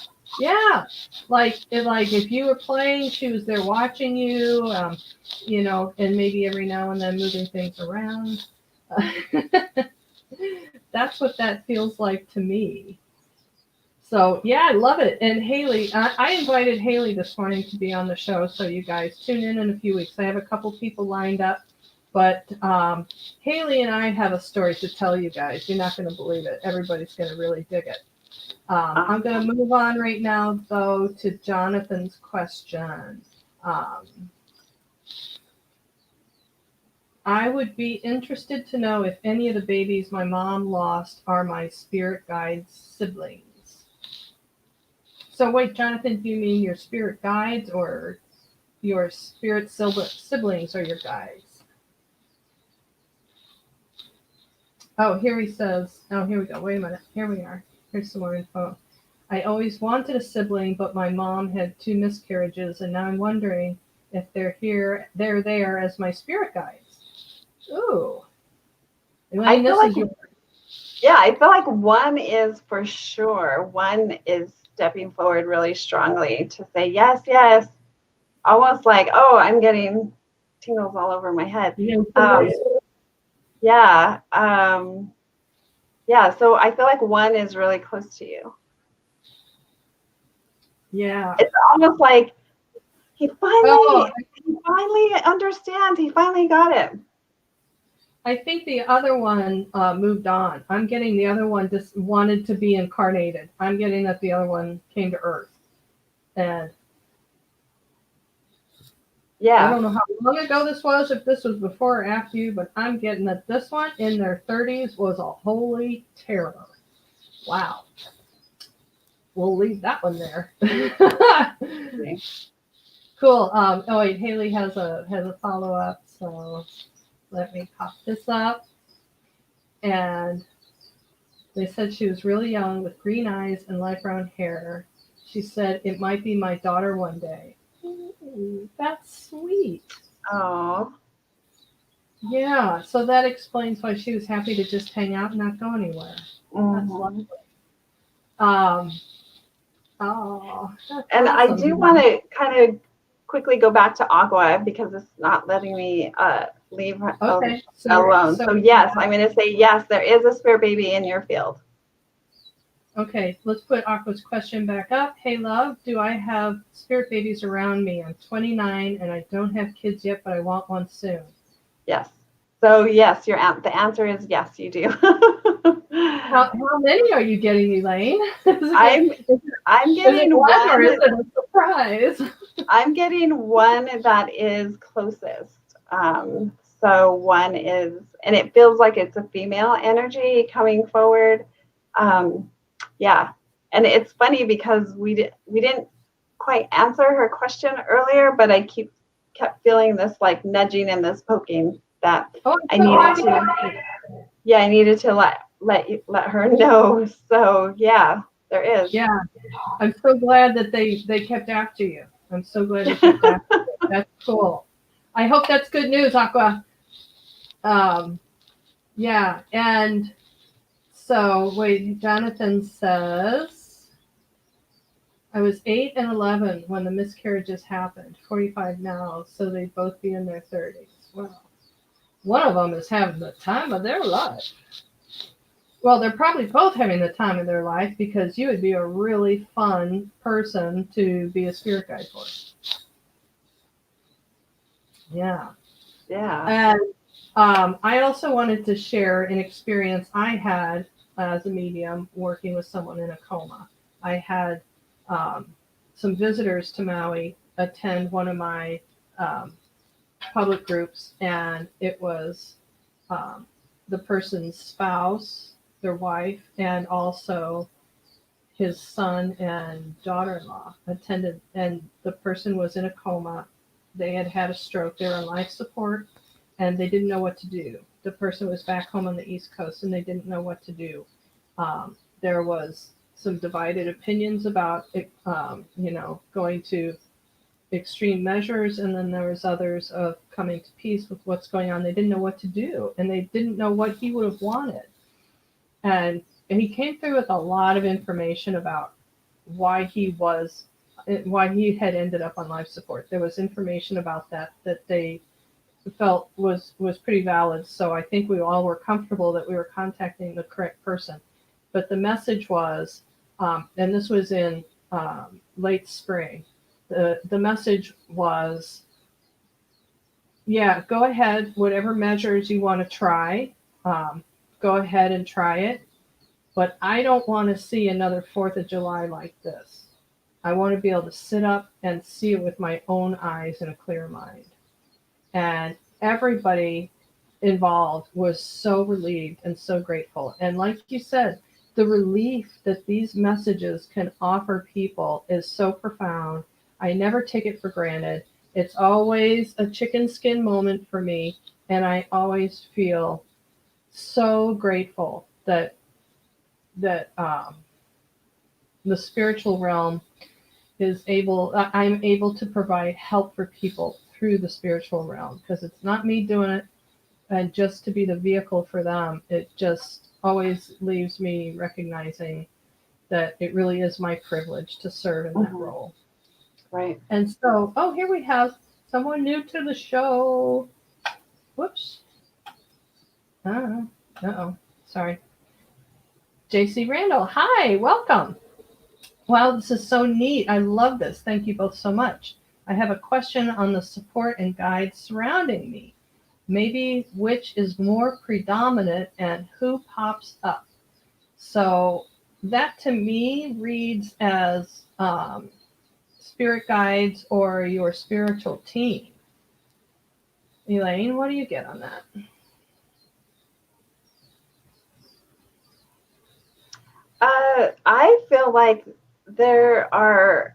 Like if you were playing, she was there watching you, and maybe every now and then moving things around. That's what that feels like to me. So yeah, I love it. And Haley, I invited Haley this morning to be on the show, so you guys tune in a few weeks. I have a couple people lined up, but Haley and I have a story to tell you guys. You're not going to believe it. Everybody's going to really dig it. I'm going to move on right now, though, to Jonathan's question. I would be interested to know if any of the babies my mom lost are my spirit guides' siblings. So wait, Jonathan, do you mean your spirit guides or your spirit siblings are your guides? Oh, here he says, here we go. Wait a minute. Here we are. Here's some more info. I always wanted a sibling, but my mom had 2 miscarriages, and now I'm wondering if they're there as my spirit guides. Ooh. Elaine, this is yours. Yeah, I feel like one is for sure. One is stepping forward really strongly to say, yes, yes. Almost like, oh, I'm getting tingles all over my head. Yeah. So I feel like one is really close to you. Yeah. It's almost like he finally understands. He finally got it. I think the other one moved on. I'm getting the other one just wanted to be incarnated. I'm getting that the other one came to Earth. And I Yeah. don't know how long ago this was, if this was before or after you, but I'm getting that this one in their 30s was a holy terror. Wow. We'll leave that one there. Okay. Cool. Oh wait, Haley has a follow up, so let me pop this up. And they said she was really young with green eyes and light brown hair. She said it might be my daughter one day. Ooh, that's sweet. Oh. Yeah, so that explains why she was happy to just hang out and not go anywhere. That's Hmm. lovely. Um, oh, that's And I awesome. do want to kind of quickly go back to Aqua because it's not letting me leave her Okay, alone. so So yes, I'm going to say yes, there is a spirit baby in your field. okay, let's put Aqua's question back up. Hey, love, do I have spirit babies around me? I'm 29 and I don't have kids yet, but I want one soon. Yes. So yes, the answer is yes, you do. How many are you getting, Elaine? I'm I'm Is it getting one or one. is it a surprise? I'm getting one that is closest. So one is, and it feels like it's a female energy coming forward. Um, yeah, and it's funny because we didn't quite answer her question earlier, but I kept feeling this like nudging and this poking that Oh, I I'm so needed glad you to. asked me. Yeah, I needed to let her know. So yeah, there is. Yeah, I'm so glad that they kept after you. I'm so glad they kept after you. That's cool. I hope that's good news, Aqua. Um, yeah, and so wait, Jonathan says I was 8 and 11 when the miscarriages happened. 45 now, so they'd both be in their 30s. Well, one of them is having the time of their life. Well, they're probably both having the time of their life because you would be a really fun person to be a spirit guide for. Yeah. Yeah. And I also wanted to share an experience I had as a medium working with someone in a coma. I had um, some visitors to Maui attend one of my um, public groups, and it was um, the person's spouse, their wife, and also his son and daughter-in-law attended, and the person was in a coma. They had had a stroke. They were on life support, and they didn't know what to do. The person was back home on the East Coast, and they didn't know what to do. There was some divided opinions about it, going to extreme measures, and then there was others of coming to peace with what's going on. They didn't know what to do, and they didn't know what he would have wanted. And he came through with a lot of information about why why he had ended up on life support. There was information about that they felt was pretty valid. So I think we all were comfortable that we were contacting the correct person. But the message was, and this was in late spring. The message was, yeah, go ahead, whatever measures you want to try, go ahead and try it. But I don't want to see another 4th of July like this. I want to be able to sit up and see it with my own eyes and a clear mind. And everybody involved was so relieved and so grateful. And like you said, the relief that these messages can offer people is so profound. I never take it for granted. It's always a chicken skin moment for me. And I always feel so grateful that the spiritual realm I'm able to provide help for people through the spiritual realm, because it's not me doing it and just to be the vehicle for them. It just always leaves me recognizing that it really is my privilege to serve in that role. Right. And so, oh, here we have someone new to the show. Whoops. Uh-oh. Sorry. JC Randall. Hi, welcome. Wow, this is so neat. I love this. Thank you both so much. I have a question on the support and guides surrounding me. Maybe which is more predominant and who pops up. So that to me reads as spirit guides or your spiritual team. Elaine, what do you get on that? I feel like there are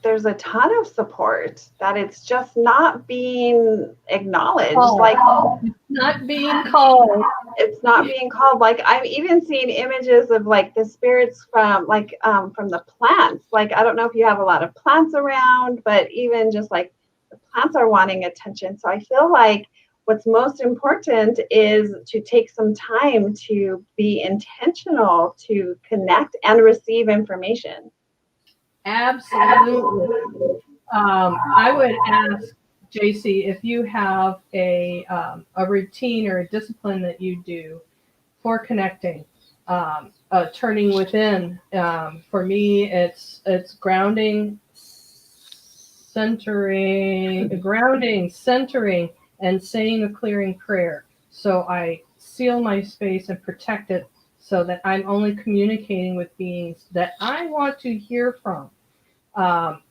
there's a ton of support, that it's just not being acknowledged. Like, It's not being called. it's not being called. Like, I'm even seeing images of like the spirits from from the plants. Like, I don't know if you have a lot of plants around, but even just like the plants are wanting attention. So I feel like what's most important is to take some time to be intentional, to connect and receive information. Absolutely. I would ask JC if you have a routine or a discipline that you do for connecting, turning within. For me, it's centering, and saying a clearing prayer. So I seal my space and protect it so that I'm only communicating with beings that I want to hear from.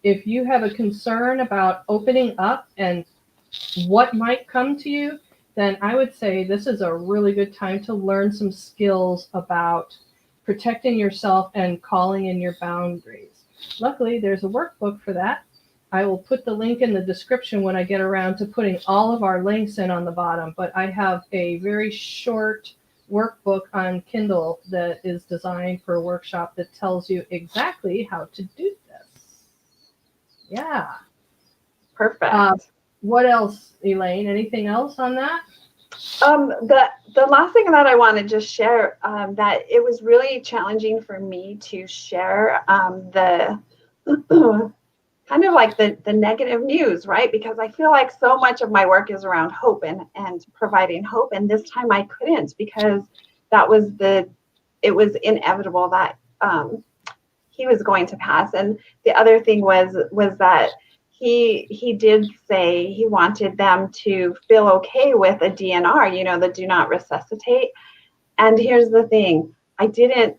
If you have a concern about opening up and what might come to you, then I would say this is a really good time to learn some skills about protecting yourself and calling in your boundaries. Luckily, there's a workbook for that. I will put the link in the description when I get around to putting all of our links in on the bottom, but I have a very short workbook on Kindle that is designed for a workshop that tells you exactly how to do this. Yeah. Perfect. What else, Elaine? Anything else on that? The last thing that I want to just share, that it was really challenging for me to share the kind of like the negative news, right? Because I feel like so much of my work is around hope and providing hope. And this time I couldn't, because it was inevitable that he was going to pass. And the other thing was that he did say he wanted them to feel okay with a DNR, the do not resuscitate. And here's the thing, I didn't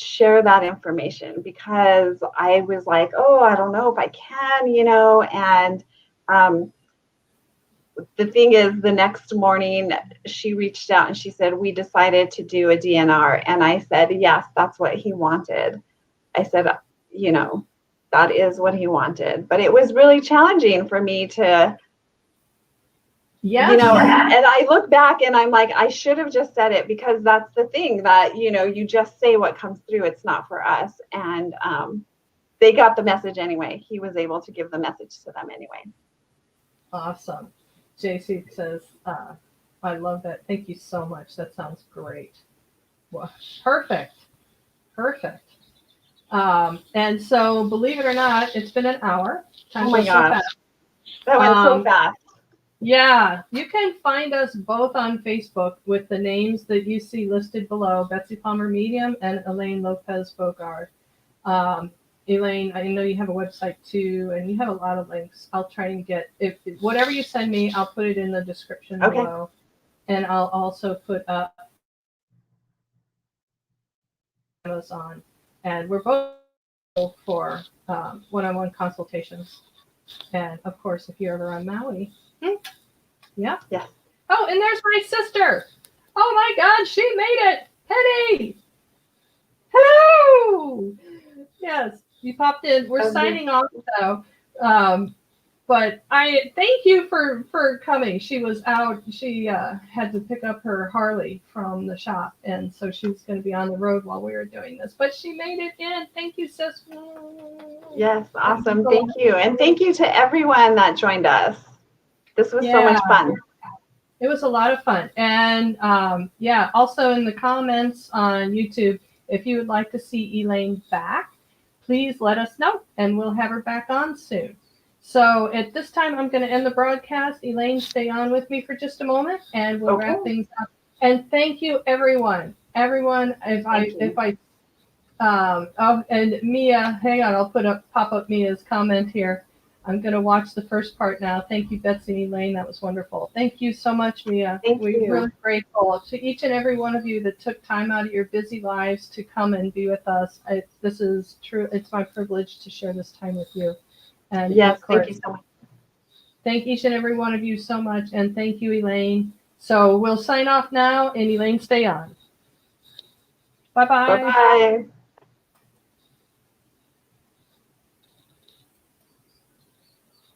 share that information because I was like, oh, I don't know if I can, and the thing is, the next morning she reached out and she said, we decided to do a DNR. And I said, yes, that's what he wanted. I said, that is what he wanted. But it was really challenging for me to, Yes. and I look back and I'm like, I should have just said it, because that's the thing that, you just say what comes through. It's not for us. And they got the message anyway. He was able to give the message to them anyway. Awesome. JC says, I love that. Thank you so much. That sounds great. Well, perfect. And so, believe it or not, it's been an hour. Oh my gosh. That went so fast. Yeah, you can find us both on Facebook with the names that you see listed below, Betsy Palmer Medium and Elaine Lopez-Bogard. Elaine, I know you have a website too, and you have a lot of links. I'll try and get, if whatever you send me, I'll put it in the description below. And I'll also put up Amazon. And we're both for one-on-one consultations. And of course, if you're ever on Maui. Yeah. Oh, and there's my sister. Oh my God, she made it. Penny. Hello. Yes, you popped in. We're signing off though. But I thank you for coming. She was out. She had to pick up her Harley from the shop, and so she was going to be on the road while we were doing this. But she made it in. Thank you, sis. Yes, awesome. Thank you, and thank you to everyone that joined us. This was so much fun. It was a lot of fun, and also in the comments on YouTube, if you would like to see Elaine back, please let us know, and we'll have her back on soon. So at this time, I'm going to end the broadcast. Elaine, stay on with me for just a moment, and we'll wrap things up. And thank you, everyone. And Mia, hang on, I'll pop up Mia's comment here. I'm going to watch the first part now. Thank you, Betsy and Elaine. That was wonderful. Thank you so much, Mia. We're really grateful to each and every one of you that took time out of your busy lives to come and be with us. This is true. It's my privilege to share this time with you. And yes, thank you so much. Thank each and every one of you so much. And thank you, Elaine. So we'll sign off now, and Elaine, stay on. Bye-bye. Bye-bye.